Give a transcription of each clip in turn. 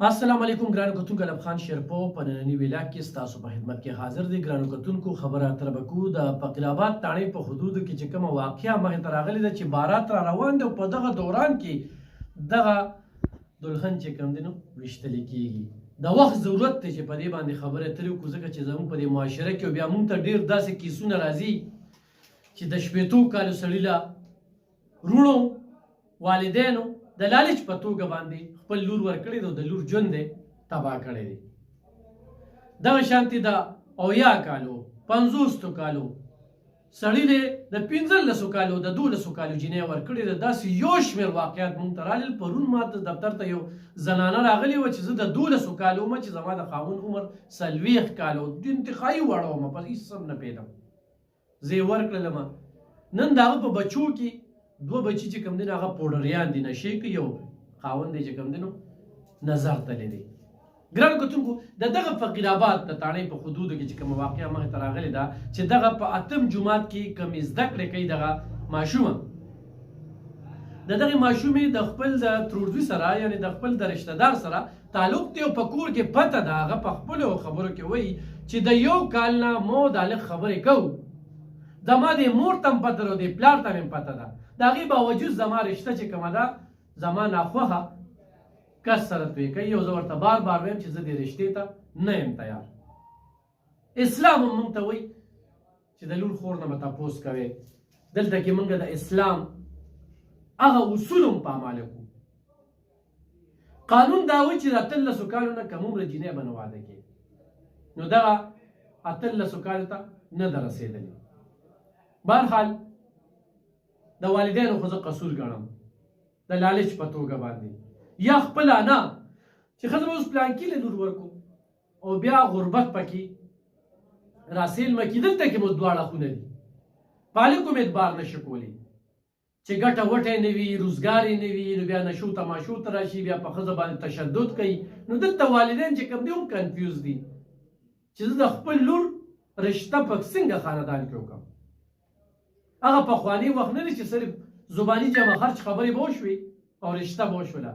السلام علیکم ګرانو کتونکو الب خان شیرپو په ننني ویلا کې ستاسو په خدمت کې حاضر دی. ګرانو کتونکو خبره اتره به کوو د فقیرآباد تاڼۍ په حدودو کې چې کومه واقعه مخې ته راغلې ده چې بارات را روان دی او په دغه دوران کې دغه دلهن چې کوم دی نو ویشتلی کېږي. د وخت ضرورت دی چې په دې باندې خبرې اترې وکړو ځکه چې زموږ په دې معاشره کې بیا موږ ته ډېر داسې کیسونه راځي چې د شپېتو کالو سړي له وروڼو والدینو د لالچ په توګه باندې خپل لور ورکړی دی او د لور ژوند دی تباه کړی دی. دغه شانتې د 70 کالو 50 کالو سړي دی د 15 کالو د 12 کالو جینۍ ورکړې ده. داسې یو شمېر واقعیات موږ ته رالل. پرون ما ته دفتر ته یو زنانه راغلې وه چې زه د 12 کالو ومه چې زما د خاوند عمر 40 کالو د انتقایي وړه ومه په هېڅ هم نه پوهېدم. زه یې ورکړلمه. نن د هغه په بچو کې 2 بچي چې کوم دی هغه پوډریان دي، نشې کوي، یو خاوند دی چې کوم دی نو نظر تللی دی. ګرانو کتونکو د دغه فقیرآباد د تاڼۍ په حدودو کې چې کومه واقعه مخې ته راغلې ده چې دغه په 8م جومات کې کومې زده کړې کوي دغه ماشومه، د دغې ماشومې د خپل د تروړدوی سره یعنې د خپل د رشته دار سره تعلق دی او په کور کې پته ده. هغه په خپلو خبرو کې وایي چې د 1 کال نه مو د هلک خبرې کوو، زما د مور ته هم پته ده او د پلار ته هم پته ده. د هغې باوجود زما رشته چې کومه ده زما ناخوښه کس سره توی کوي او زه ورته بار بار وایم چې زه دې رشتې ته نه یم تیار. اسلام هم موږ ته وایي چې د لور خور نه به تپوس کوې. دلته کې موږ د اسلام هغه اصول هم پاماله کړو. قانون دا وایي چې د 18 کالو نه کم عمره جینۍ به نه واده کوي. نو دغه 18 کالو ته نه ده رسېدلې. بهرحال د والدینو خو زه قصور ګڼم د لالچ په توګه باندې، یا خپل انا چې ښځه به اوس پلانکي له لور ورکو او بیا غربت پکې راسیلمه کي. دلته کې مو دواړه خونه دي، په هلک هم اعتبار نشي کولی چې ګټه وټه یې نه وي، روزګار یې نه وي، نو بیا نشو تماشو ته راشي، بیا په ښځه باندې تشدد کوي. نو دلته والدین چې کوم دي هم کنفیوز دي چې زه د خپل لور رشته په څنګه خاندان کې وکړم. هغه پخواني وخت نه دی چې صرف زباني جمع خرچ خبرې به وشوې او رشته به وشوله.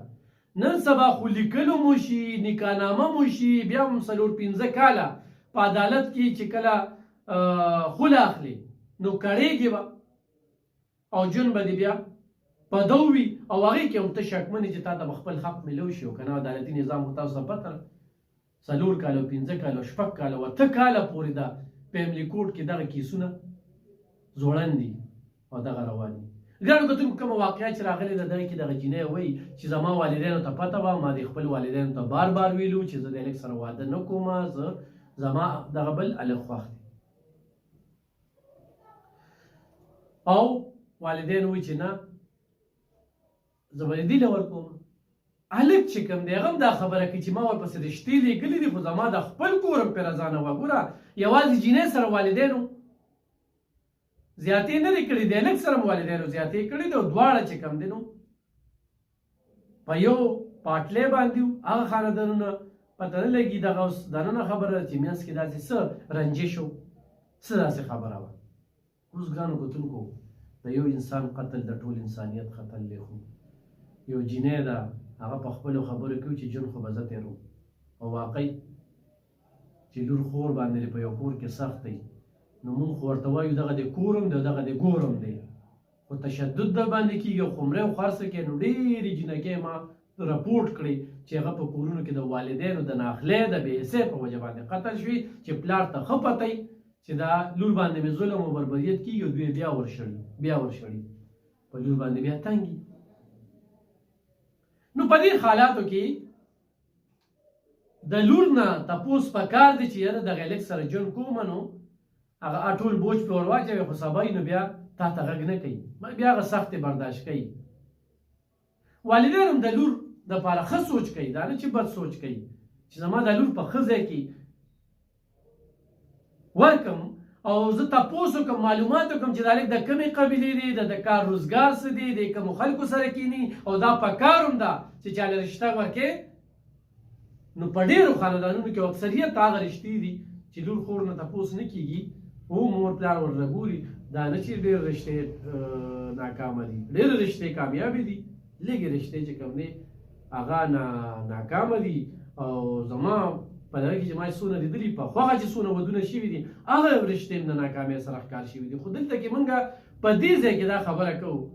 نن سبا خو لیکلو مو شي، نکاحنامه مو شي، بیا هم 4-5 کاله په عدالت کې چې کله خوله اخلي نو کړېږي به او جون به دې بیا په دو وي او هغې کې هم ته شکمن چې تا ته به خپل حق میلو شي. او که نه عدالتي نظام خو تاسو ته پته ده 4 کاله 5 کاله 6 کاله 8 کاله پورې ده فیملی کوډ کې دغه کیسونه زوړند دي او دغه روان دي. ګرانو کتونکو کومه واقعه چې راغلې ده دغه کې دغه جینۍ وایي چې زما والدینو ته پته وه، ما د خپل والدینو ته بار بار ویلو چې زه د هلک سره واده نه کوم، زه زما دغه بل هلک خوښ دی. او والدین وایي چې نه زه به دې له ورکوم. هلک چې کوم دی هغه هم دا خبره کوي چې ما ورپسې رشتې لیکلي دي خو زما د خپل کور هم پرې رضا نه وه. ګوره یوازې جینۍ سره والدینو زیاتې نه دي کړي، د هلک سره والدینو زیاتې کړي دي او دواړه چې کوم دي نو په یو پاټلی باندې وو. هغه خاندانونه پته نه لګي دغه اوس دننه خبره ده چې منځ کې داسې څه رنجش و، څه داسې خبره وه. اوس ګرانو کتونکو د یو انسان قتل د ټول انسانیت قتل دی. خو یو جینۍ ده هغه په خپلو خبرو کې چې ژوند خو به زه تېروم او واقعي چې لور خور باندې په یو کور کې سخت دی. نو مونږ خو ورته وایو دغه د کورم دی دغه د ګورم دی، خو تشدد در باندې کېږي او خمرې او خرڅه کوي. نو ډېرې جینکۍ ما رپورټ کړي چې هغه په کورونو کې د والدینو د ناخلۍ د بې حسۍ په وجه باندې قتل شوي چې پلار ته ښه پته وي چې دا لور باندې مې ظلم او بربریت کېږي او دوی بیا ورشړي په لور باندې بیا تنګي. نو په دې حالاتو کې د لور نه تپوس پکار دی چې یاره دغه هلک سره ژوند کومه نو هغه ټول بوج پرې ور واچوي خو سبا نو بیا تا ته غږ نه کوي، بیا هغه سختې برداشت کوي. والدین هم د لور دپاره ښه سوچ کوي، دا نه چې بد سوچ کوي چې زما د لور په ښه ځای کې ورکم او زه تپوس وکړم معلومات وکړم چې دا هلک د کومې قبیلې دی، د کار روزګار څه دی، د کومو خلکو سره کیني او دا پکار هم ده چې چاله رشته ورکې. نو په ډېرو خاندانونو کې اکثریت هغه رشتې دي چې لور خور نه تپوس نه کېږي او مور پلار ورته ګوري. دا نه چې ډېر رشتې ناکامه دي، ډېرې رشتې کامیابې دي، لږې رشتې چې کوم دی هغه ناکامه دي او زما په دغه کې چې ما څونه لیدلي په خوښه چې څونه ودونه شوي دي هغه رشتې هم د ناکامۍ سره ښکار شوي دي. خو دلته کې موږ په دې ځای کې دا خبره کوو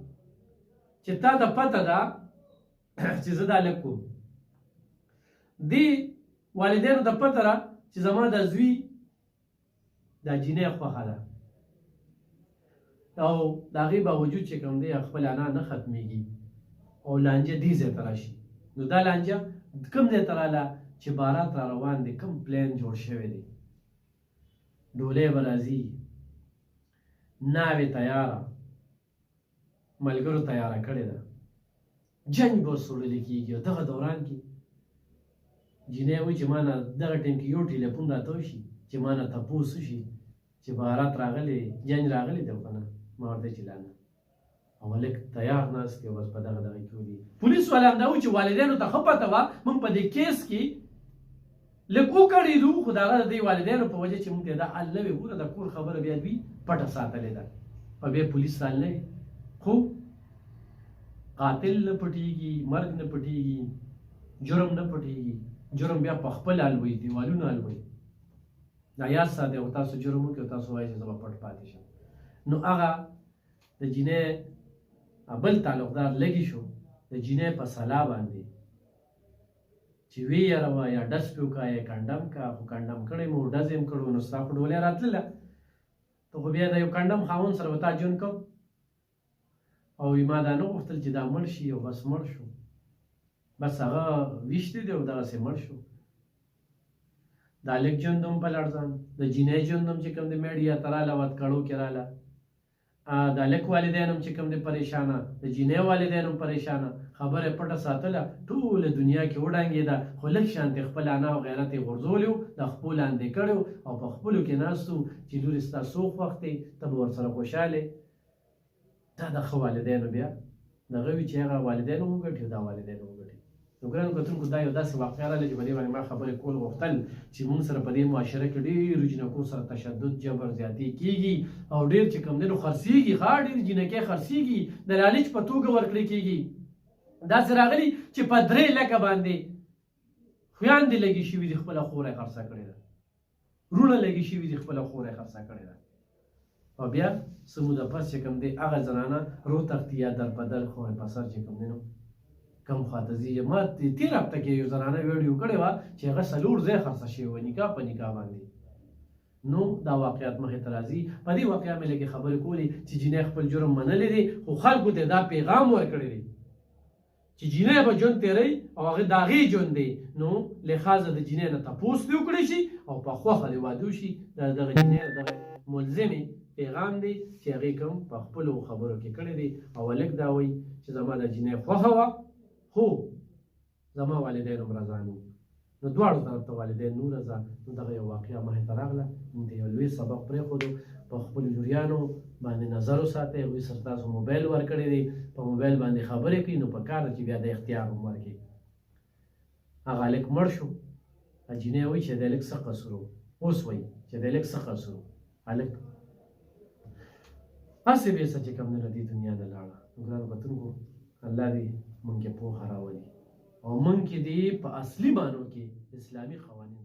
چې تا ته پته ده چې زه دا لږ کوم دې والدینو ته پته ده چې زما د زوی دا جینۍ خوښه ده او د هغې باوجود چې کوم دی خپل انا نه ختمیږي او لانجه دې ځای ته راشي. نو دا لانجه کوم ځای ته راله چې بارات را روان دی کوم پلان جوړ شوی دی ډولۍ به راځي ناوې تیاره ملګرو تیاره کړې ده جنګ به وسوړلی کېږي او دغه دوران کې جینۍ وایي چې ما نه دغه ټایم کې یو ټلیفون راته وشي چې ما نه تپوس وشي چې بارات راغلی جنګ راغلی دی او که نه ما ورته چې لا نه او هلک تیار ناست دی او بس په دغه کې ودي. پولیس والا هم دا وایي چې والدینو ته ښه پته وه موږ په دې کیس کې لږ وکړېدو خو د هغه د دې والدینو په وجه چې موږ ته دا حل نه وي ګوره د کور خبره بیا دوی پټه ساتلې ده او بیا پولیس حل نه وي خو قاتل نه پټېږي مرګ نه پټېږي جرم نه پټېږي جرم بیا په خپل حل وي دیوالونه حل وي دا یاد ساتئ او تاسو جرم وکړئ او تاسو وایئ چې زه به پټ پاتې شم. نو هغه د جینۍ بل تعلقدار لګي شو د جینۍ په سلا باندې چې وی یاره وه یا ډز پې وکړه یا کنډم کا خو کنډم کړی مو ډز یې هم کړو نو ستا خو ډولۍ راتلله ته خو بیا د یو کنډم خاوند سره به تا ژوند کوم او ما دا نه غوښتل چې دا مړ شي او بس مړ شو بس هغه ویشتې دی او دغسې مړ شو. د هلک ژوند هم په لړزان د جینۍ ژوند هم چې کوم دی میډیا ته راله وتکړو کې راله د هلک والدین هم چې کوم دی پریشانه د جینۍ والدین هم پریشانه خبره یې پټه ساتله ټوله دنیا کې وډانګېده خو لږ شانتې خپل انا او غیرت یې غورځولی و د خپو لاندې کړی او په خپلو کې ناست و چې لورې ستا څو خوښ دی ته به ورسره خوشحالې دا د ښه والدینو بیا دغه وي چې هغه والدین هم وګټي دا والدین هم وګټي. نو ګرانو کتونکو دا یو داسې واقعه راغله چې په دې باندې ما خبرې کول غوښتل چې موږ سره په دې معاشره کې ډېرو جینکو سره تشدد جبر زیاتې کېږي او ډېر چې کوم دی نو خرڅېږي ښه ډېر جینکۍ خرڅېږي د لالچ په توګه ورکړې کېږي داسې راغلي چې په 3 لکه باندې خویندې لګې شوي دي خپله خور یې خرڅه کړې ده وروڼه لګې شوي دي خپله خور یې خرڅه کړې ده او بیا څه موده پس چې کوم دی هغه زنانه روتښتي یا در په در خو په سر چې کوم دی نو کم خواته ځي. ما تېر هفته کې یو زنانه ویډیو کړې وه چې هغه 4 ځای خرڅه شوې وه نکاح په نکاح باندې. نو دا واقعیت مخې ته راځي په دې واقعه مې لږې خبرې کولې چې جینۍ خپل جرم منلی دی خو خلکو ته دا پیغام ورکړی دی چې جینۍ به ژوند تېروي او هغه د هغې ژوند دی نو لحاظه د جینۍ نه تپوس دې وکړی شي او په خوښه دې واده وشي دا دغه جینۍ دغه ملزمې پیغام دی چې هغې کوم په خپلو خبرو کې کړی دی او هلک دا وایي چې زما د جینۍ خوښه وه خو زما والدین هم رضا نه وو نو دواړو طرف ته والدین نو رضا نو دغه یو واقعه مخې ته راغله موږ ته یو لوی سبق پرېښودو په خپلو لوریانو باندې نظر وساتئ هغوی سره تاسو موبایل ورکړی دی په موبایل باندې خبرې کوي نو په کار ده چې بیا د اختیار هم ورکړي. هغه هلک مړ شو جینۍ وایي چې د هلک څه قصور و اوس وایي چې د هلک څه قصور و هلک هسې بې څه چې کوم دی له دې دنیا نه لاړه. ګرانو کتونکو الله دې موږ کې پوهه راولي او موږ کې دې په اصلي معنو کې اسلامي قوانین